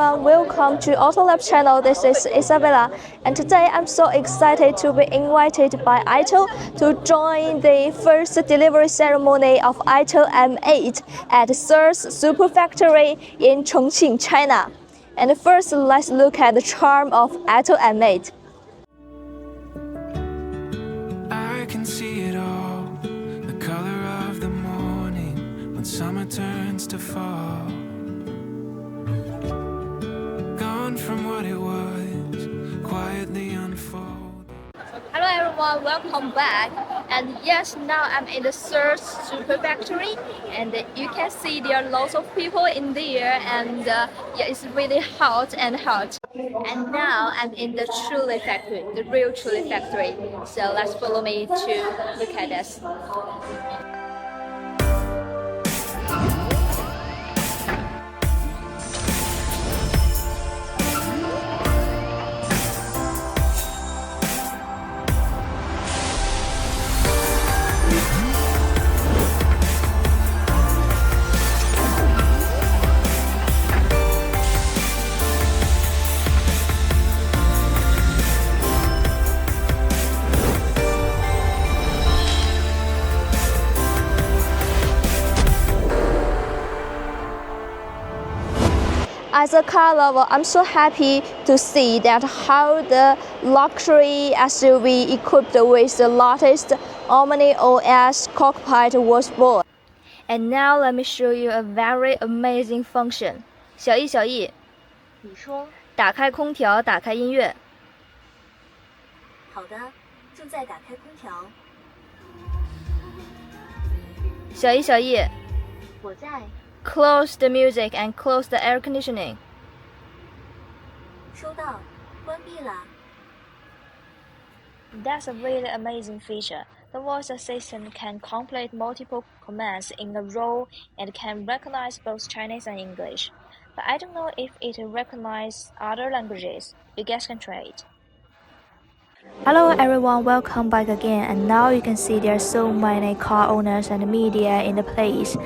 everyone, welcome to Auto Lab channel. This is Isabella, and today I'm so excited to be invited by AITO to join the first delivery ceremony of AITO M8 at Seres Super Factory in Chongqing, China. And first, let's look at the charm of AITO M8. I can see it all, the color of the morning when summer turns to fall. Gone from what it was, quietly unfold. Hello everyone, welcome back. And yes, now I'm in the Seres Super Factory, and you can see there are lots of people in there, and yeah, it's really hot and hot. And now I'm in the Chile factory, the real Chile factory. So let's follow me to look at this. As a car lover, I'm so happy to see that how the luxury SUV equipped with the latest OS Cockpit was born. And now let me show you a very amazing function. 小易，小易，你说。打开空调，打开音乐。好的，正在打开空调。小易，小易，我在。Close the music and close the air conditioning. 收到，关闭了。That's a really amazing feature. The voice assistant can complete multiple commands in a row and can recognize both Chinese and English. But I don't know if it recognizes other languages. You guys can try it. Hello everyone, welcome back again. And now you can see there are so many car owners and media in the place.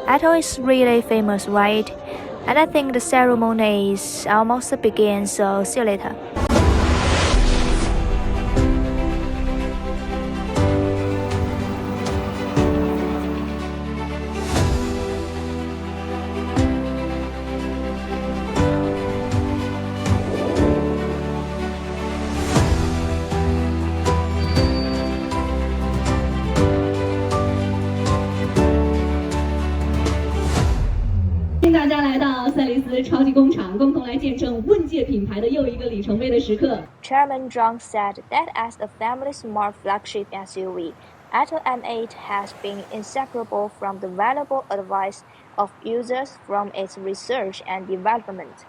AITO is really famous, right? And I think the ceremony is almost begin, so see you later. 欢迎大家来到赛力斯超级工厂，共同来见证问界品牌的又一个里程碑的时刻。 Chairman Zhang said that as a family smart flagship SUV, AITO M8 has been inseparable from the valuable advice of users from its research and development.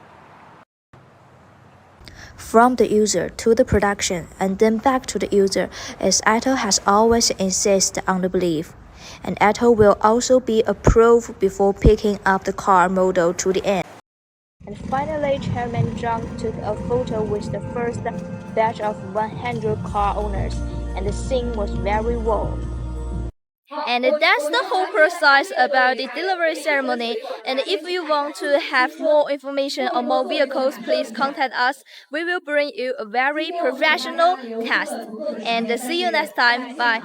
From the user to the production and then back to the user, as AITO has always insisted on the belief. And AITO will also be approved before picking up the car model to the end. And finally, Chairman Zhang took a photo with the first batch of 100 car owners, and the scene was very warm. And that's the whole process about the delivery ceremony. And if you want to have more information on more vehicles, please contact us. We will bring you a very professional test. And see you next time. Bye.